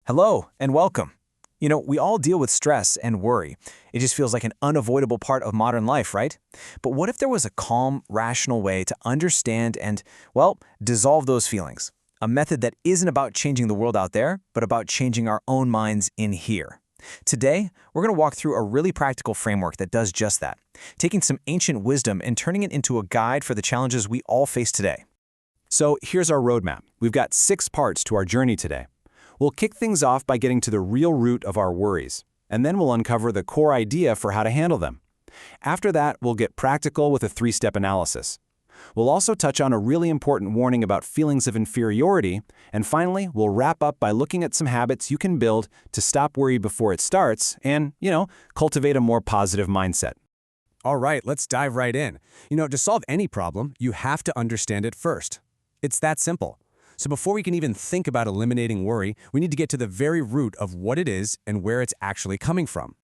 Hello and welcome. We all deal with stress and worry. It just feels like an unavoidable part of modern life, right? But what if there was a calm, rational way to understand and, dissolve those feelings? A method that isn't about changing the world out there, but about changing our own minds in here. Today, we're going to walk through a really practical framework that does just that, taking some ancient wisdom and turning it into a guide for the challenges we all face today. So here's our roadmap. We've got 6 parts to our journey today. We'll kick things off by getting to the real root of our worries, and then we'll uncover the core idea for how to handle them. After that, we'll get practical with a 3-step analysis. We'll also touch on a really important warning about feelings of inferiority, and finally, we'll wrap up by looking at some habits you can build to stop worry before it starts and, cultivate a more positive mindset. All right, let's dive right in. To solve any problem, you have to understand it first. It's that simple. So before we can even think about eliminating worry, we need to get to the very root of what it is and where it's actually coming from.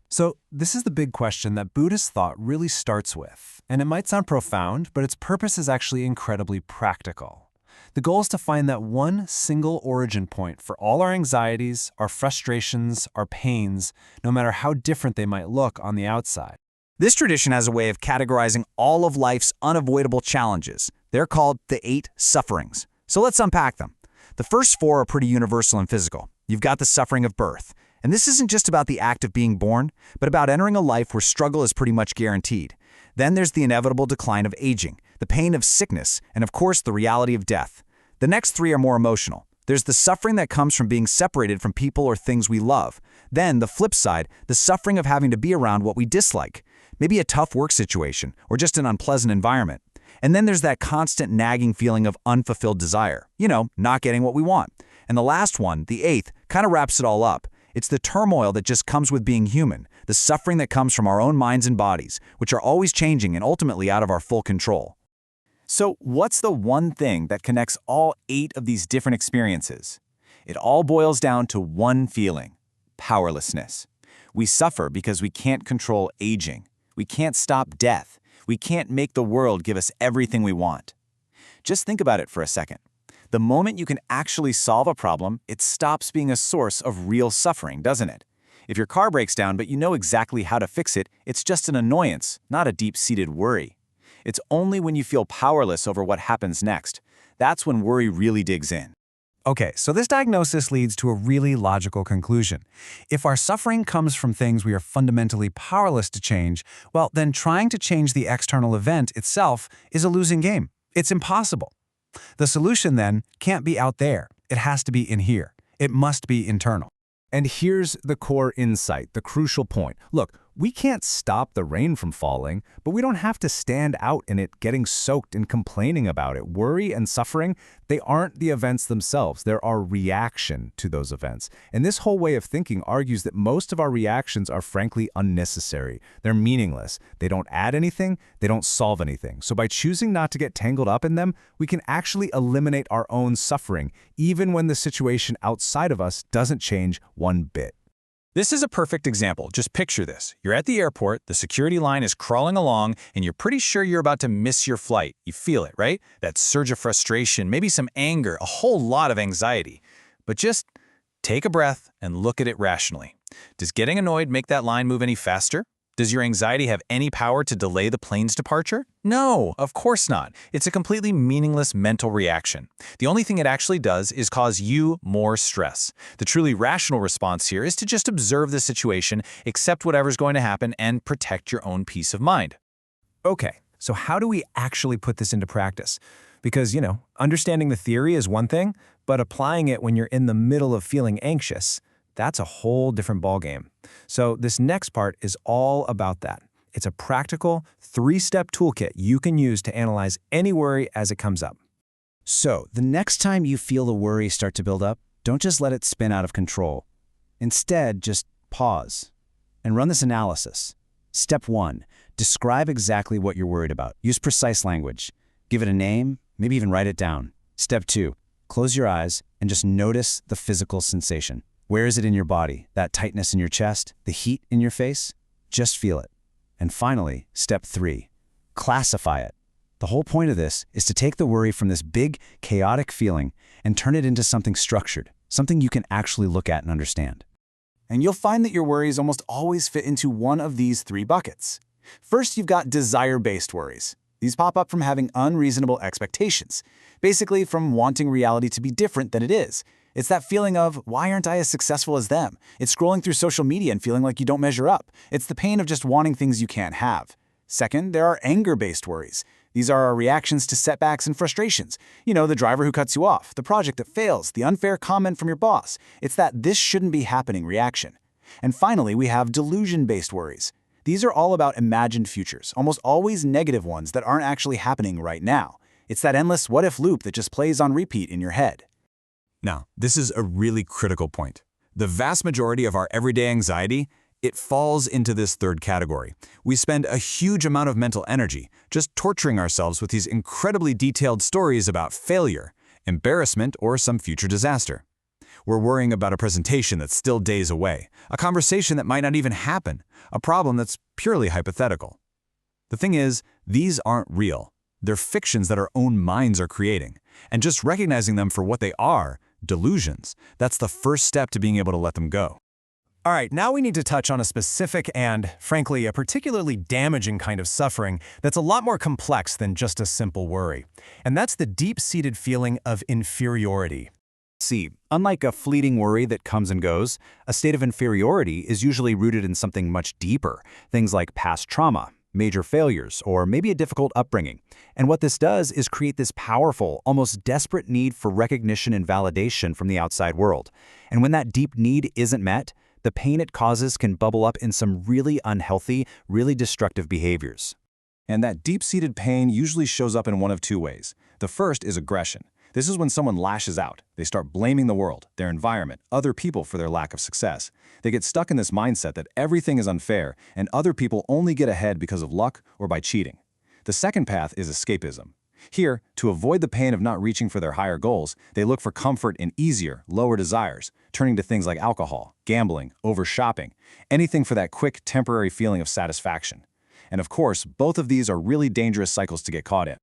So this is the big question that Buddhist thought really starts with. And it might sound profound, but its purpose is actually incredibly practical. The goal is to find that one single origin point for all our anxieties, our frustrations, our pains, no matter how different they might look on the outside. This tradition has a way of categorizing all of life's unavoidable challenges. They're called the 8 sufferings. So let's unpack them. The first 4 are pretty universal and physical. You've got the suffering of birth. And this isn't just about the act of being born, but about entering a life where struggle is pretty much guaranteed. Then there's the inevitable decline of aging, the pain of sickness, and of course the reality of death. The next 3 are more emotional. There's the suffering that comes from being separated from people or things we love. Then, the flip side, the suffering of having to be around what we dislike. Maybe a tough work situation, or just an unpleasant environment. And then there's that constant nagging feeling of unfulfilled desire. Not getting what we want. And the last one, the 8th, kind of wraps it all up. It's the turmoil that just comes with being human, the suffering that comes from our own minds and bodies, which are always changing and ultimately out of our full control. So what's the one thing that connects all 8 of these different experiences? It all boils down to one feeling: powerlessness. We suffer because we can't control aging. We can't stop death. We can't make the world give us everything we want. Just think about it for a second. The moment you can actually solve a problem, it stops being a source of real suffering, doesn't it? If your car breaks down but you know exactly how to fix it, it's just an annoyance, not a deep-seated worry. It's only when you feel powerless over what happens next. That's when worry really digs in. Okay, so this diagnosis leads to a really logical conclusion. If our suffering comes from things we are fundamentally powerless to change, well, then trying to change the external event itself is a losing game. It's impossible. The solution, then, can't be out there. It has to be in here. It must be internal. And here's the core insight, the crucial point. Look, we can't stop the rain from falling, but we don't have to stand out in it getting soaked and complaining about it. Worry and suffering, they aren't the events themselves. They're our reaction to those events. And this whole way of thinking argues that most of our reactions are frankly unnecessary. They're meaningless. They don't add anything. They don't solve anything. So by choosing not to get tangled up in them, we can actually eliminate our own suffering, even when the situation outside of us doesn't change one bit. This is a perfect example. Just picture this. You're at the airport, the security line is crawling along, and you're pretty sure you're about to miss your flight. You feel it, right? That surge of frustration, maybe some anger, a whole lot of anxiety. But just take a breath and look at it rationally. Does getting annoyed make that line move any faster? Does your anxiety have any power to delay the plane's departure? No, of course not. It's a completely meaningless mental reaction. The only thing it actually does is cause you more stress. The truly rational response here is to just observe the situation, accept whatever's going to happen, and protect your own peace of mind. Okay, so how do we actually put this into practice? Because, understanding the theory is one thing, but applying it when you're in the middle of feeling anxious, that's a whole different ballgame. So this next part is all about that. It's a practical 3-step toolkit you can use to analyze any worry as it comes up. So the next time you feel the worry start to build up, don't just let it spin out of control. Instead, just pause and run this analysis. Step 1, describe exactly what you're worried about. Use precise language. Give it a name, maybe even write it down. Step 2, close your eyes and just notice the physical sensation. Where is it in your body? That tightness in your chest? The heat in your face? Just feel it. And finally, step 3, classify it. The whole point of this is to take the worry from this big, chaotic feeling and turn it into something structured. something you can actually look at and understand. And you'll find that your worries almost always fit into one of these three buckets. First, you've got desire-based worries. These pop up from having unreasonable expectations, basically from wanting reality to be different than it is. It's that feeling of, why aren't I as successful as them? It's scrolling through social media and feeling like you don't measure up. It's the pain of just wanting things you can't have. Second, there are anger-based worries. These are our reactions to setbacks and frustrations. You know, the driver who cuts you off, the project that fails, the unfair comment from your boss. It's that this shouldn't be happening reaction. And finally, we have delusion-based worries. These are all about imagined futures, almost always negative ones that aren't actually happening right now. It's that endless what-if loop that just plays on repeat in your head. Now, this is a really critical point. The vast majority of our everyday anxiety, it falls into this third category. We spend a huge amount of mental energy just torturing ourselves with these incredibly detailed stories about failure, embarrassment, or some future disaster. We're worrying about a presentation that's still days away, a conversation that might not even happen, a problem that's purely hypothetical. The thing is, these aren't real. They're fictions that our own minds are creating, and just recognizing them for what they are, delusions, that's the first step to being able to let them go. All right, now we need to touch on a specific and, frankly, a particularly damaging kind of suffering that's a lot more complex than just a simple worry. And that's the deep-seated feeling of inferiority. See, unlike a fleeting worry that comes and goes, a state of inferiority is usually rooted in something much deeper, things like past trauma, major failures, or maybe a difficult upbringing. And what this does is create this powerful, almost desperate need for recognition and validation from the outside world. And when that deep need isn't met, the pain it causes can bubble up in some really unhealthy, really destructive behaviors. And that deep-seated pain usually shows up in one of two ways. The first is aggression. This is when someone lashes out. They start blaming the world, their environment, other people for their lack of success. They get stuck in this mindset that everything is unfair and other people only get ahead because of luck or by cheating. The second path is escapism. Here, to avoid the pain of not reaching for their higher goals, they look for comfort in easier, lower desires, turning to things like alcohol, gambling, over-shopping, anything for that quick, temporary feeling of satisfaction. And of course, both of these are really dangerous cycles to get caught in.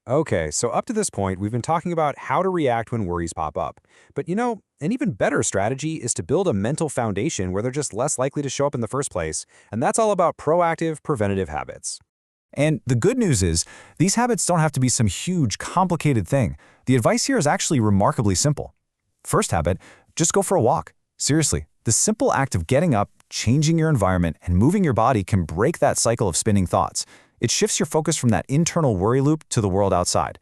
Okay, so up to this point, we've been talking about how to react when worries pop up. But you know, an even better strategy is to build a mental foundation where they're just less likely to show up in the first place, and that's all about proactive, preventative habits. And the good news is, these habits don't have to be some huge, complicated thing. The advice here is actually remarkably simple. First habit, just go for a walk. Seriously, the simple act of getting up, changing your environment, and moving your body can break that cycle of spinning thoughts. It shifts your focus from that internal worry loop to the world outside.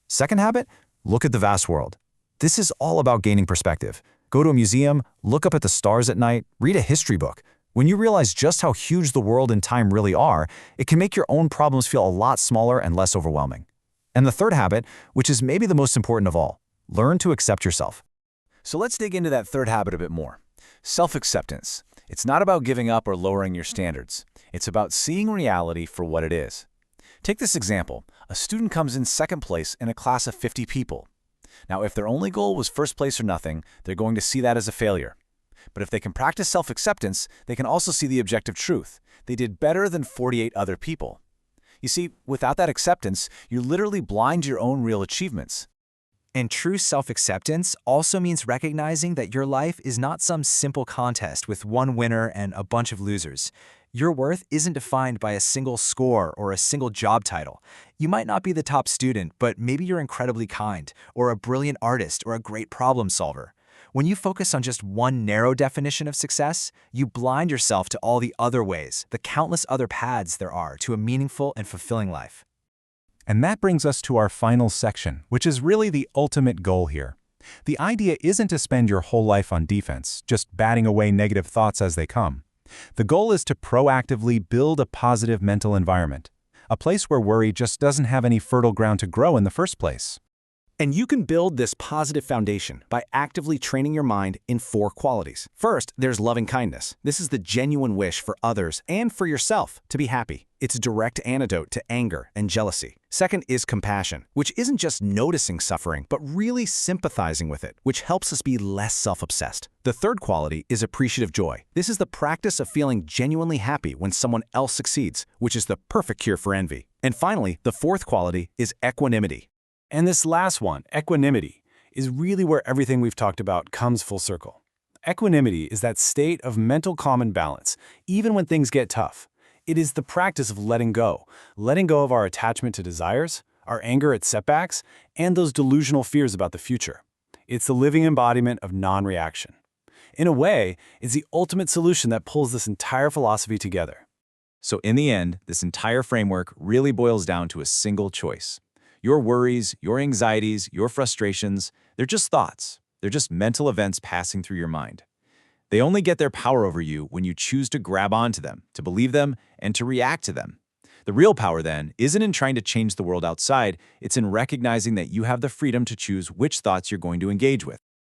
Second habit, look at the vast world. This is all about gaining perspective. Go to a museum, look up at the stars at night, read a history book. When you realize just how huge the world and time really are, it can make your own problems feel a lot smaller and less overwhelming. And the third habit, which is maybe the most important of all, learn to accept yourself. So let's dig into that third habit a bit more. Self-acceptance. It's not about giving up or lowering your standards. It's about seeing reality for what it is. Take this example. A student comes in second place in a class of 50 people. Now, if their only goal was first place or nothing, they're going to see that as a failure. But if they can practice self-acceptance, they can also see the objective truth. They did better than 48 other people. You see, without that acceptance, you literally blind your own real achievements. And true self-acceptance also means recognizing that your life is not some simple contest with one winner and a bunch of losers. Your worth isn't defined by a single score or a single job title. You might not be the top student, but maybe you're incredibly kind, or a brilliant artist, or a great problem solver. When you focus on just one narrow definition of success, you blind yourself to all the other ways, the countless other paths there are to a meaningful and fulfilling life. And that brings us to our final section, which is really the ultimate goal here. The idea isn't to spend your whole life on defense, just batting away negative thoughts as they come. The goal is to proactively build a positive mental environment, a place where worry just doesn't have any fertile ground to grow in the first place. And you can build this positive foundation by actively training your mind in 4 qualities. First, there's loving kindness. This is the genuine wish for others and for yourself to be happy. It's a direct antidote to anger and jealousy. Second is compassion, which isn't just noticing suffering, but really sympathizing with it, which helps us be less self-obsessed. The third quality is appreciative joy. This is the practice of feeling genuinely happy when someone else succeeds, which is the perfect cure for envy. And finally, the fourth quality is equanimity. And this last one, equanimity, is really where everything we've talked about comes full circle. Equanimity is that state of mental calm and balance, even when things get tough. It is the practice of letting go of our attachment to desires, our anger at setbacks, and those delusional fears about the future. It's the living embodiment of non-reaction. In a way, it's the ultimate solution that pulls this entire philosophy together. So in the end, this entire framework really boils down to a single choice. Your worries, your anxieties, your frustrations, they're just thoughts. They're just mental events passing through your mind. They only get their power over you when you choose to grab onto them, to believe them, and to react to them. The real power, then, isn't in trying to change the world outside, it's in recognizing that you have the freedom to choose which thoughts you're going to engage with.